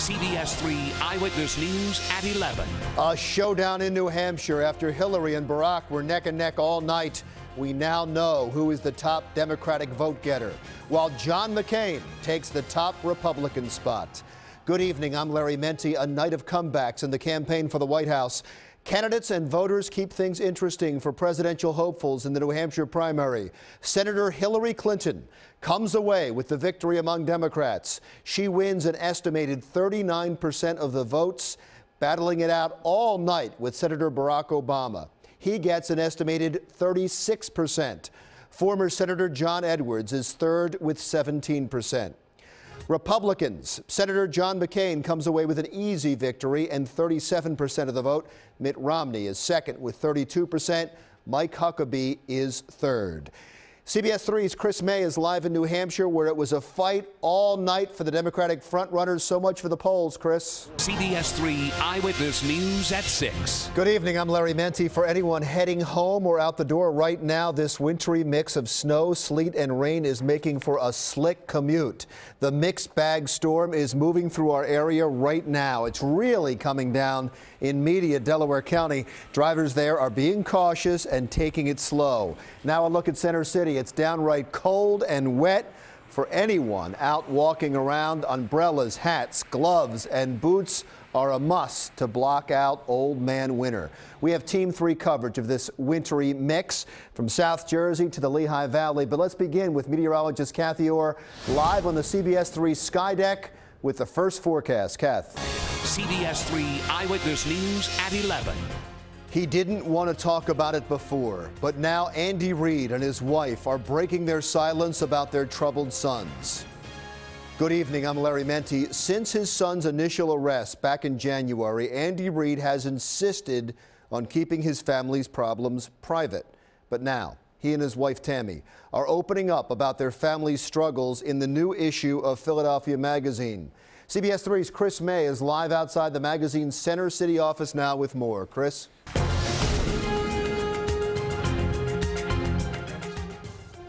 CBS 3 Eyewitness News at 11. A showdown in New Hampshire after Hillary and Barack were neck and neck all night. We now know who is the top Democratic vote getter, while John McCain takes the top Republican spot. Good evening, I'm Larry Mendte. A night of comebacks in the campaign for the White House. Candidates and voters keep things interesting for presidential hopefuls in the New Hampshire primary. Senator Hillary Clinton comes away with the victory among Democrats. She wins an estimated 39% of the votes, battling it out all night with Senator Barack Obama. He gets an estimated 36%. Former Senator John Edwards is third with 17%. Republicans, Senator John McCain comes away with an easy victory and 37% of the vote. Mitt Romney is second with 32%. Mike Huckabee is third. CBS 3's Chris May is live in New Hampshire, where it was a fight all night for the Democratic frontrunners. So much for the polls, Chris. CBS 3 Eyewitness News at 6. Good evening, I'm Larry Mendte. For anyone heading home or out the door right now, this wintry mix of snow, sleet, and rain is making for a slick commute. The mixed bag storm is moving through our area right now. It's really coming down in Media, Delaware County. Drivers there are being cautious and taking it slow. Now a look at Center City. It's downright cold and wet for anyone out walking around. Umbrellas, hats, gloves, and boots are a must to block out Old Man Winter. We have Team 3 coverage of this wintry mix from South Jersey to the Lehigh Valley. But let's begin with meteorologist Kathy Orr live on the CBS 3 Sky Deck with the first forecast. Kath. CBS 3 Eyewitness News at 11. He didn't want to talk about it before, but now Andy Reid and his wife are breaking their silence about their troubled sons. Good evening, I'm Larry Mendte. Since his son's initial arrest back in January, Andy Reid has insisted on keeping his family's problems private. But now, he and his wife Tammy are opening up about their family's struggles in the new issue of Philadelphia Magazine. CBS 3's Chris May is live outside the magazine's Center City office now with more. Chris?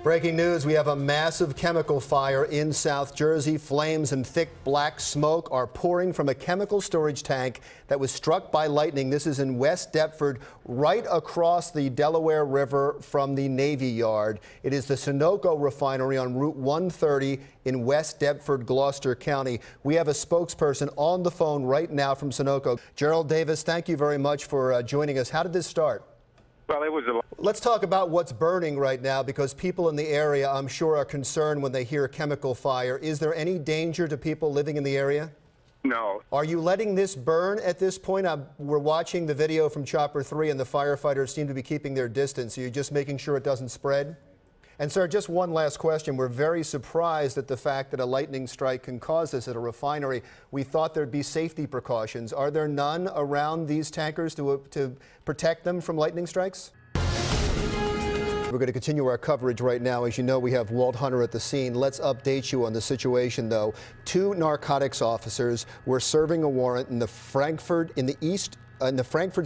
Breaking news, we have a massive chemical fire in South Jersey. Flames and thick black smoke are pouring from a chemical storage tank that was struck by lightning. This is in West Deptford, right across the Delaware River from the Navy Yard. It is the Sunoco refinery on Route 130 in West Deptford, Gloucester County. We have a spokesperson on the phone right now from Sunoco. Gerald Davis, thank you very much for joining us. How did this start? Well, it was Let's talk about what's burning right now, because people in the area, I'm sure, are concerned when they hear chemical fire. Is there any danger to people living in the area? No. Are you letting this burn at this point? We're watching the video from Chopper 3, and the firefighters seem to be keeping their distance. Are you just making sure it doesn't spread? And, sir, just one last question. We're very surprised at the fact that a lightning strike can cause this at a refinery. We thought there'd be safety precautions. Are there none around these tankers to protect them from lightning strikes? We're going to continue our coverage right now. As you know, we have Walt Hunter at the scene. Let's update you on the situation, though. 2 narcotics officers were serving a warrant in the Frankfurt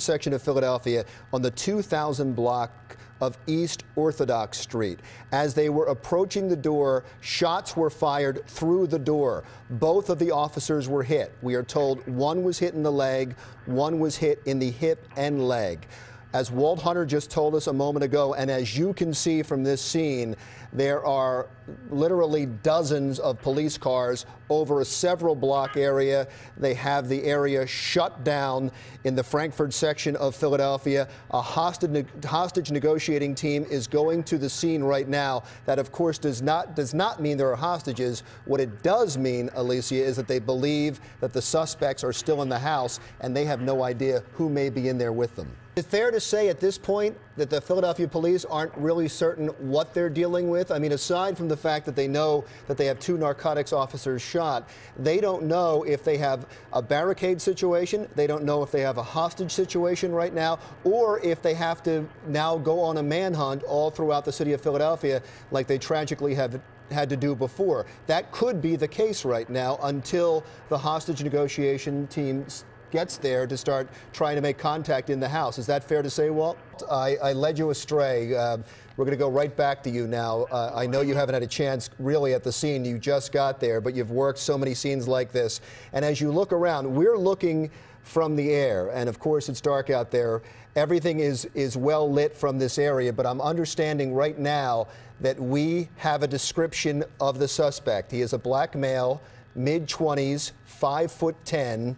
section of Philadelphia on the 2000 block of East Orthodox Street. As they were approaching the door, shots were fired through the door. Both of the officers were hit. We are told one was hit in the leg, one was hit in the hip and leg. As Walt Hunter just told us a moment ago, and as you can see from this scene, there are literally dozens of police cars over a several block area. They have the area shut down in the Frankfurt section of Philadelphia. A hostage negotiating team is going to the scene right now. That, of course, does not mean there are hostages. What it does mean, Alicia, is that they believe that the suspects are still in the house, and they have no idea who may be in there with them. Is it fair to say at this point that the Philadelphia police aren't really certain what they're dealing with? I mean, aside from the fact that they know that they have 2 narcotics officers shot, they don't know if they have a barricade situation, they don't know if they have a hostage situation right now, or if they have to now go on a manhunt all throughout the city of Philadelphia like they tragically have had to do before. That could be the case right now until the hostage negotiation team gets there to start trying to make contact in the house. Is that fair to say, Walt? I led you astray. We're going to go right back to you now. I know you haven't had a chance really at the scene. You just got there, but you've worked so many scenes like this. And as you look around, we're looking from the air, and of course it's dark out there. Everything is well lit from this area, but I'm understanding right now that we have a description of the suspect. He is a black male, mid-20s, 5'10",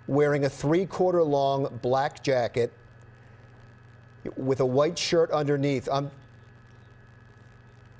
wearing a 3/4 long black jacket with a white shirt underneath.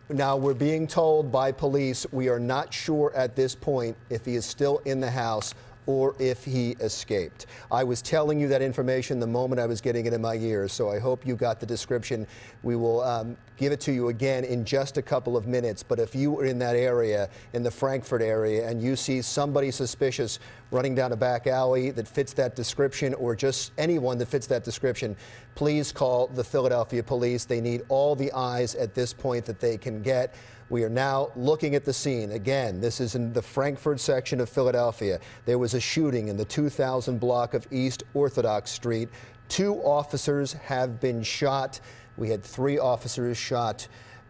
Now, we're being told by police we are not sure at this point if he is still in the house or if he escaped. I was telling you that information the moment I was getting it in my ears, so I hope you got the description. We will give it to you again in just a couple of minutes, but if you were in that area, in the Frankfurt area, and you see somebody suspicious running down a back alley that fits that description, or just anyone that fits that description, please call the Philadelphia police. They need all the eyes at this point that they can get. We are now looking at the scene. Again, this is in the Frankfurt section of Philadelphia. There was a shooting in the 2000 block of East Orthodox Street. 2 officers have been shot. We had 3 officers shot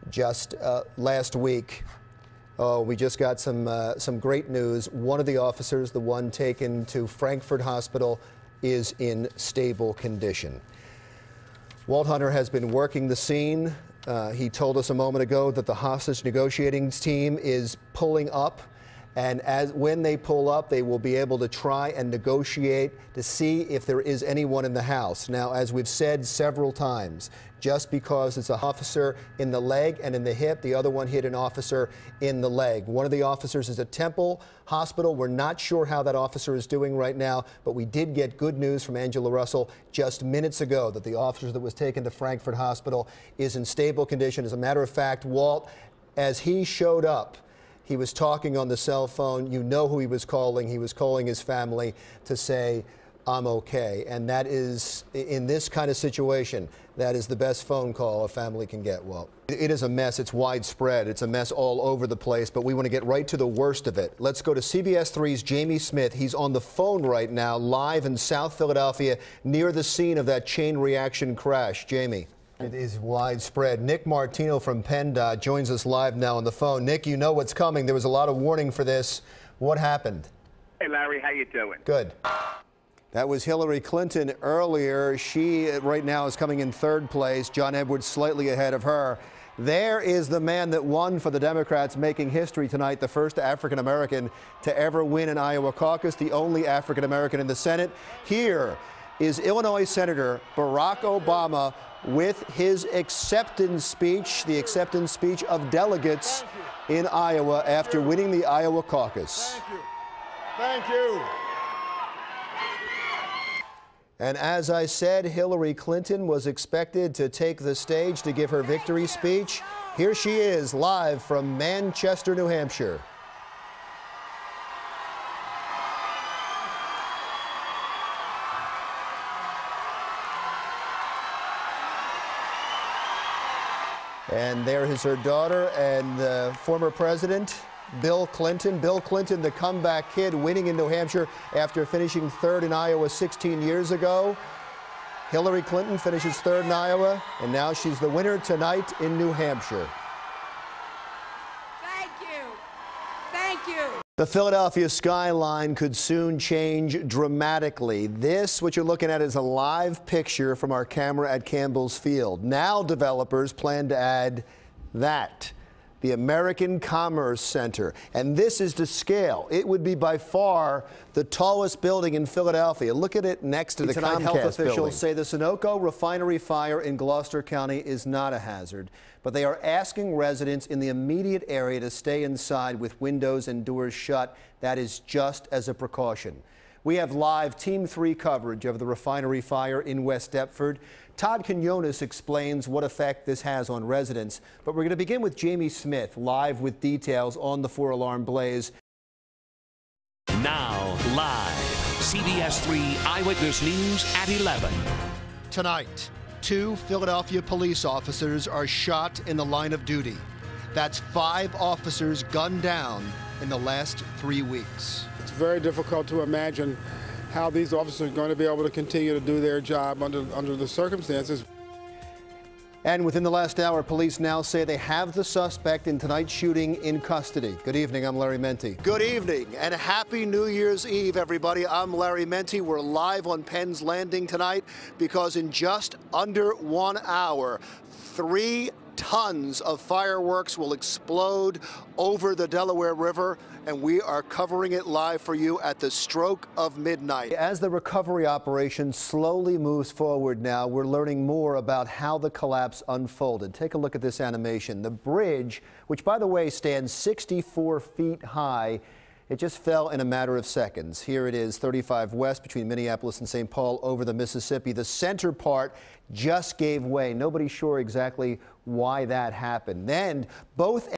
just last week. Oh, we just got some great news. One of the officers, the one taken to Frankfurt Hospital, is in stable condition. Walt Hunter has been working the scene. He told us a moment ago that the hostage negotiating team is pulling up, and when they pull up, they will be able to try and negotiate to see if there is anyone in the house. Now, as we've said several times, just because it's an officer in the leg and in the hip, the other one hit an officer in the leg. One of the officers is at Temple Hospital. We're not sure how that officer is doing right now, but we did get good news from Angela Russell just minutes ago that the officer that was taken to Frankfurt Hospital is in stable condition. As a matter of fact, Walt, as he showed up, he was talking on the cell phone. You know who he was calling. He was calling his family to say, "I'm okay." And that is, in this kind of situation, that is the best phone call a family can get, Walt. It is a mess. It's widespread. It's a mess all over the place, but we want to get right to the worst of it. Let's go to CBS 3's Jamie Smith. He's on the phone right now, live in South Philadelphia, near the scene of that chain reaction crash. Jamie. It is widespread. Nick Martino from PennDOT joins us live now on the phone. Nick, you know what's coming. There was a lot of warning for this. What happened? Hey, Larry, how you doing? Good. That was Hillary Clinton earlier. She right now is coming in 3rd place. John Edwards slightly ahead of her. There is the man that won for the Democrats, making history tonight, the first African-American to ever win an Iowa caucus, the only African-American in the Senate. Here is Illinois Senator Barack Obama with his acceptance speech, the acceptance speech of delegates in Iowa after winning the Iowa caucus. Thank you. Thank you. And as I said, Hillary Clinton was expected to take the stage to give her victory speech. Here she is, live from Manchester, New Hampshire. And there is her daughter and the former president, Bill Clinton. Bill Clinton, the comeback kid, winning in New Hampshire after finishing 3rd in Iowa 16 years ago. Hillary Clinton finishes 3rd in Iowa, and now she's the winner tonight in New Hampshire. Thank you. Thank you. The Philadelphia skyline could soon change dramatically. This, what you're looking at, is a live picture from our camera at Campbell's Field. Now developers plan to add that, the American Commerce Center. And this is to scale. It would be by far the tallest building in Philadelphia. Look at it next to the Comcast health officials building. Say the Sunoco refinery fire in Gloucester County is not a hazard, but they are asking residents in the immediate area to stay inside with windows and doors shut. That is just as a precaution. We have live Team 3 coverage of the refinery fire in West Deptford. Todd Quinones explains what effect this has on residents. But we're going to begin with Jamie Smith, live with details on the 4-alarm blaze. Now, live, CBS 3 Eyewitness News at 11. Tonight, 2 Philadelphia police officers are shot in the line of duty. That's 5 officers gunned down in the last 3 weeks. It's very difficult to imagine how these officers are going to be able to continue to do their job under the circumstances. And within the last hour, police now say they have the suspect in tonight's shooting in custody. Good evening, I'm Larry Mendte. Good evening and happy New Year's Eve, everybody. I'm Larry Mendte. We're live on Penn's Landing tonight because in just under 1 hour, 3 tons of fireworks will explode over the Delaware River, and we are covering it live for you at the stroke of midnight. As the recovery operation slowly moves forward now, we're learning more about how the collapse unfolded. Take a look at this animation. The bridge, which by the way stands 64 feet high, it just fell in a matter of seconds. Here it is, 35 west between Minneapolis and St. Paul over the Mississippi. The center part just gave way. Nobody's sure exactly why that happened. Then both